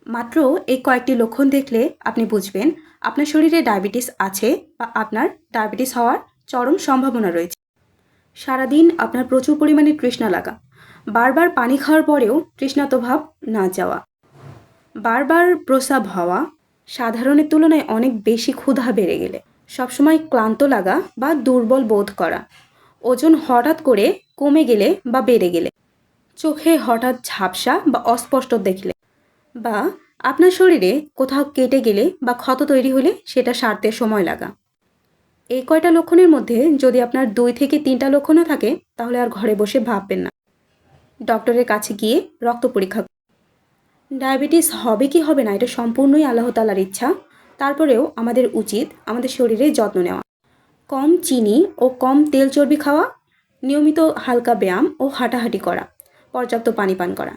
মাত্র এই কয়েকটি লক্ষণ দেখলে আপনি বুঝবেন আপনার শরীরে ডায়াবেটিস আছে বা আপনার ডায়াবেটিস হওয়ার চরম সম্ভাবনা রয়েছে। সারাদিন আপনার প্রচুর পরিমাণে তৃষ্ণা লাগা, বারবার পানি খাওয়ার পরেও তৃষ্ণার্তভাব না যাওয়া, বারবার প্রস্রাব হওয়া, সাধারণের তুলনায় অনেক বেশি ক্ষুধা বেড়ে গেলে, সবসময় ক্লান্ত লাগা বা দুর্বল বোধ করা, ওজন হঠাৎ করে কমে গেলে বা বেড়ে গেলে, চোখে হঠাৎ ঝাপসা বা অস্পষ্ট দেখলে, বা আপনার শরীরে কোথাও কেটে গেলে বা ক্ষত তৈরি হলে সেটা সারতে সময় লাগা। এই কয়টা লক্ষণের মধ্যে যদি আপনার 2 থেকে 3টা লক্ষণও থাকে তাহলে আর ঘরে বসে ভাববেন না, ডক্টরের কাছে গিয়ে রক্ত পরীক্ষা করুন। ডায়াবেটিস হবে কি হবে না এটা সম্পূর্ণই আল্লাহ তাআলার ইচ্ছা। তারপরেও আমাদের উচিত আমাদের শরীরের যত্ন নেওয়া, কম চিনি ও কম তেল চর্বি খাওয়া, নিয়মিত হালকা ব্যায়াম ও হাঁটাহাঁটি করা, পর্যাপ্ত পানি পান করা।